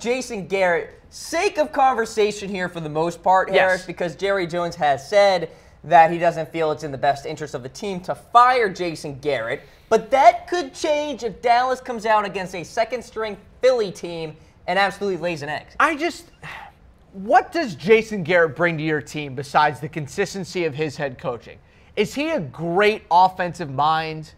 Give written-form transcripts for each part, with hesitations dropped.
Jason Garrett. Sake of conversation here for the most part, Harris, because Jerry Jones has said that he doesn't feel it's in the best interest of the team to fire Jason Garrett. But that could change if Dallas comes out against a second-string Philly team and absolutely lays an egg. What does Jason Garrett bring to your team besides the consistency of his head coaching? Is he a great offensive mind?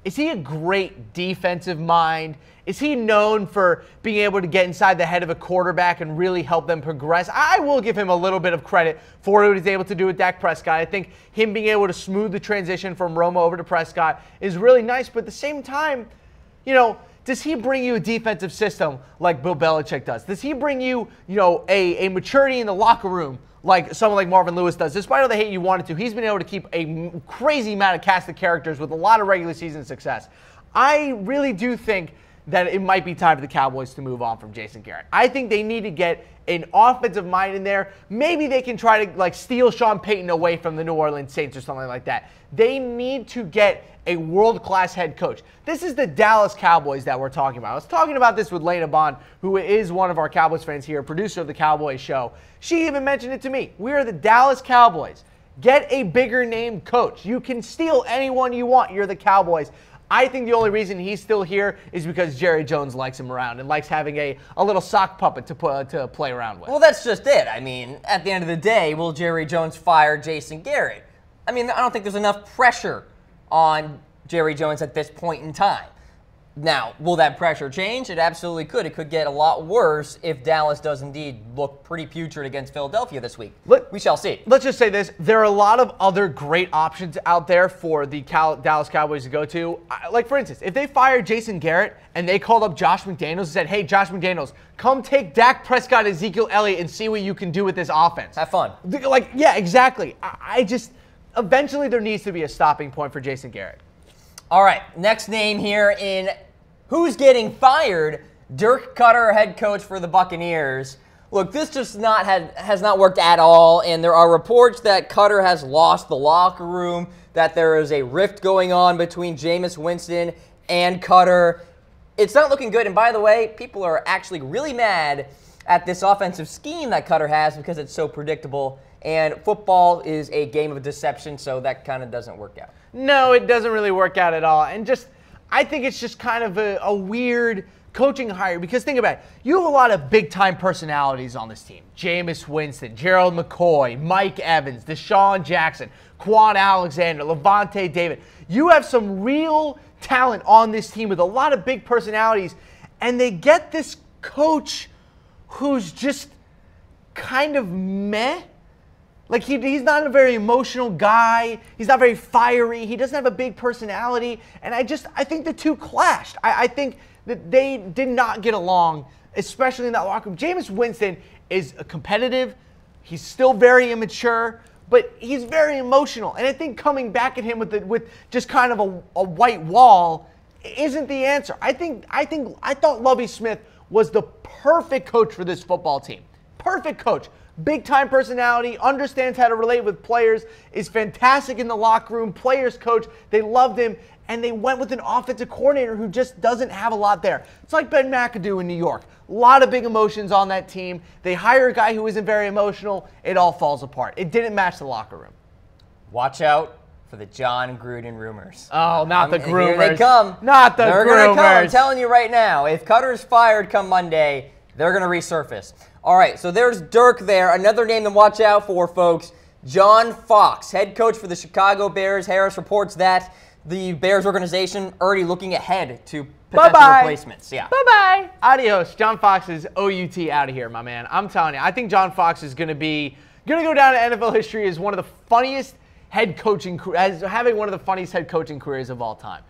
Is he a great defensive mind? Is he known for being able to get inside the head of a quarterback and really help them progress? I will give him a little bit of credit for what he's able to do with Dak Prescott. I think him being able to smooth the transition from Romo over to Prescott is really nice. But at the same time, does he bring you a defensive system like Bill Belichick does? Does he bring you, a maturity in the locker room like someone like Marvin Lewis does? Despite all the hate you wanted to, he's been able to keep a crazy amount of cast of characters with a lot of regular season success. I really do think that it might be time for the Cowboys to move on from Jason Garrett. I think they need to get an offensive mind in there. Maybe they can try to steal Sean Payton away from the New Orleans Saints or something like that. They need to get a world-class head coach. This is the Dallas Cowboys that we're talking about. I was talking about this with Lena Bond, who is one of our Cowboys fans here, producer of the Cowboys show. She even mentioned it to me. We are the Dallas Cowboys. Get a bigger name coach. You can steal anyone you want. You're the Cowboys. I think the only reason he's still here is because Jerry Jones likes him around and likes having a little sock puppet to play around with. Well, that's just it. I mean, at the end of the day, will Jerry Jones fire Jason Garrett? I mean, I don't think there's enough pressure on Jerry Jones at this point in time. Now, will that pressure change? It absolutely could. It could get a lot worse if Dallas does indeed look pretty putrid against Philadelphia this week. We shall see. Let's just say this. There are a lot of other great options out there for the Dallas Cowboys to go to. Like, for instance, if they fired Jason Garrett and they called up Josh McDaniels and said, hey, Josh McDaniels, come take Dak Prescott, Ezekiel Elliott, and see what you can do with this offense. Have fun. Yeah, exactly. Eventually there needs to be a stopping point for Jason Garrett. All right, next name here in who's getting fired, Dirk Koetter, head coach for the Buccaneers. Look, this just has not worked at all, and there are reports that Koetter has lost the locker room, that there is a rift going on between James Winston and Koetter. It's not looking good, and by the way, people are actually really mad at this offensive scheme that Koetter has because it's so predictable, and football is a game of deception, so that kind of doesn't work out. No, it doesn't really work out at all. And I think it's just kind of a weird coaching hire because think about it. You have a lot of big-time personalities on this team. Jameis Winston, Gerald McCoy, Mike Evans, Deshaun Jackson, Quan Alexander, Levante David. You have some real talent on this team with a lot of big personalities, and they get this coach who's just kind of meh. Like, he's not a very emotional guy. He's not very fiery. He doesn't have a big personality. And I think the two clashed. I think that they did not get along, especially in that locker room. Jameis Winston is competitive. He's still very immature, but he's very emotional. And I think coming back at him with just kind of a white wall isn't the answer. I thought Lovie Smith was the perfect coach for this football team. Perfect coach. Big-time personality, understands how to relate with players, is fantastic in the locker room, players coach. They loved him, and they went with an offensive coordinator who just doesn't have a lot there. It's like Ben McAdoo in New York. A lot of big emotions on that team. They hire a guy who isn't very emotional. It all falls apart. It didn't match the locker room. Watch out for the John Gruden rumors. Oh, not the groomers. Here they come. Not the groomers. They're going to come. I'm telling you right now, if Koetter's fired come Monday, they're going to resurface. All right, so there's Dirk there. Another name to watch out for, folks, John Fox, head coach for the Chicago Bears. Harris reports that the Bears organization already looking ahead to potential replacements. Yeah. Bye-bye. Adios. John Fox is OUT out of here, my man. I'm telling you, I think John Fox is going to go down in NFL history as one of the funniest head coaching, as having one of the funniest head coaching careers of all time.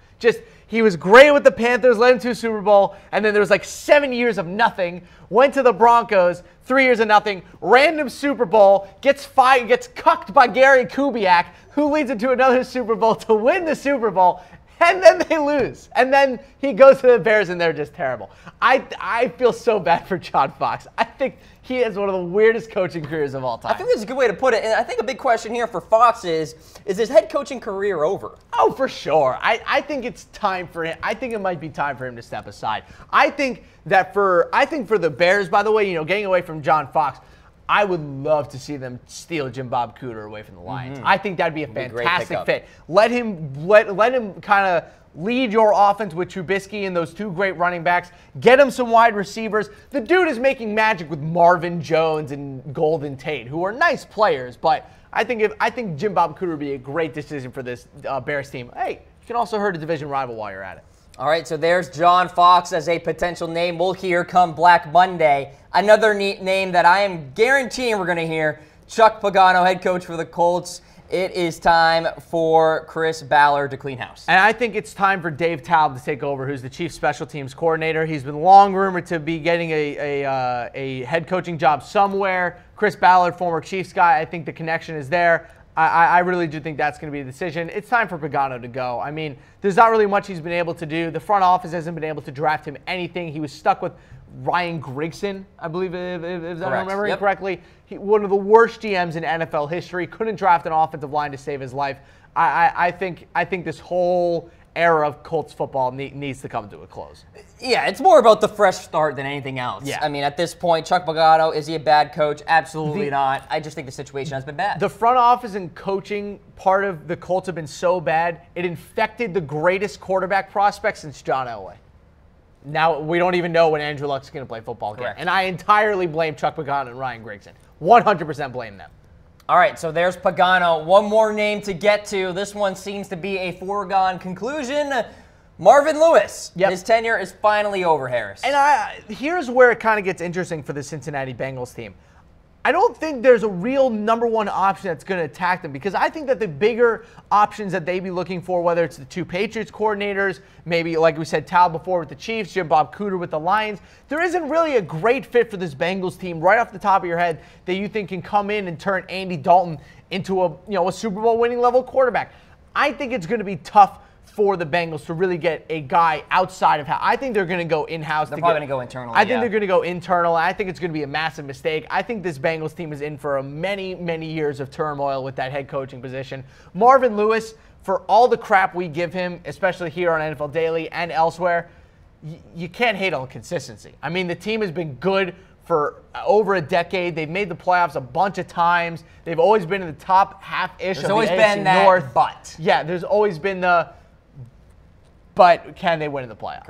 He was great with the Panthers, led them to a Super Bowl, and then there was 7 years of nothing, went to the Broncos, 3 years of nothing, random Super Bowl, gets cucked by Gary Kubiak, who leads into another Super Bowl to win the Super Bowl, and then they lose. And then he goes to the Bears, and they're just terrible. I feel so bad for John Fox. I think he has one of the weirdest coaching careers of all time. I think that's a good way to put it. And I think a big question here for Fox is his head coaching career over? Oh, for sure. I think it's time for him. I think it might be time for him to step aside. I think for the Bears, by the way, getting away from John Fox, I would love to see them steal Jim Bob Cooter away from the Lions. I think that'd be a fantastic fit. Let him kind of lead your offense with Trubisky and those two great running backs. Get him some wide receivers. The dude is making magic with Marvin Jones and Golden Tate, who are nice players, but I think Jim Bob Cooter would be a great decision for this Bears team. Hey, you can also hurt a division rival while you're at it. All right, so there's John Fox as a potential name we'll hear come Black Monday. Another name that I am guaranteeing we're going to hear, Chuck Pagano, head coach for the Colts. It is time for Chris Ballard to clean house. And I think it's time for Dave Taub to take over, who's the chief special teams coordinator. He's been long rumored to be getting a head coaching job somewhere. Chris Ballard, former Chiefs guy, I think the connection is there. I really do think that's going to be the decision. It's time for Pagano to go. I mean, there's not really much he's been able to do. The front office hasn't been able to draft him anything. He was stuck with Ryan Grigson, I believe, if I'm remembering correctly. One of the worst GMs in NFL history. Couldn't draft an offensive line to save his life. I think this whole era of Colts football needs to come to a close. Yeah, it's more about the fresh start than anything else. Yeah. I mean, at this point, Chuck Pagano, is he a bad coach? Absolutely not. I just think the situation has been bad. The front office and coaching part of the Colts have been so bad, it infected the greatest quarterback prospect since John Elway. Now, we don't even know when Andrew Luck's going to play football again. Correct. And I entirely blame Chuck Pagano and Ryan Grigson. 100% blame them. All right, so there's Pagano. One more name to get to. This one seems to be a foregone conclusion. Marvin Lewis. Yep. His tenure is finally over, Harris. And here's where it kind of gets interesting for the Cincinnati Bengals team. I don't think there's a real number one option that's going to attack them, because I think that the bigger options that they'd be looking for, whether it's the two Patriots coordinators, maybe, like we said, Tal before with the Chiefs, Jim Bob Cooter with the Lions, there isn't really a great fit for this Bengals team right off the top of your head that you think can come in and turn Andy Dalton into a Super Bowl winning level quarterback. I think it's going to be tough for the Bengals to really get a guy outside of house. I think they're going to go in-house. They're probably going to go internal. I think they're going to go internal. I think it's going to be a massive mistake. I think this Bengals team is in for many, many years of turmoil with that head coaching position. Marvin Lewis, for all the crap we give him, especially here on NFL Daily and elsewhere, you can't hate on consistency. I mean, the team has been good for over a decade. They've made the playoffs a bunch of times. They've always been in the top half-ish of the AFC North. There's always been that but. Yeah, there's always been the but can they win in the playoffs?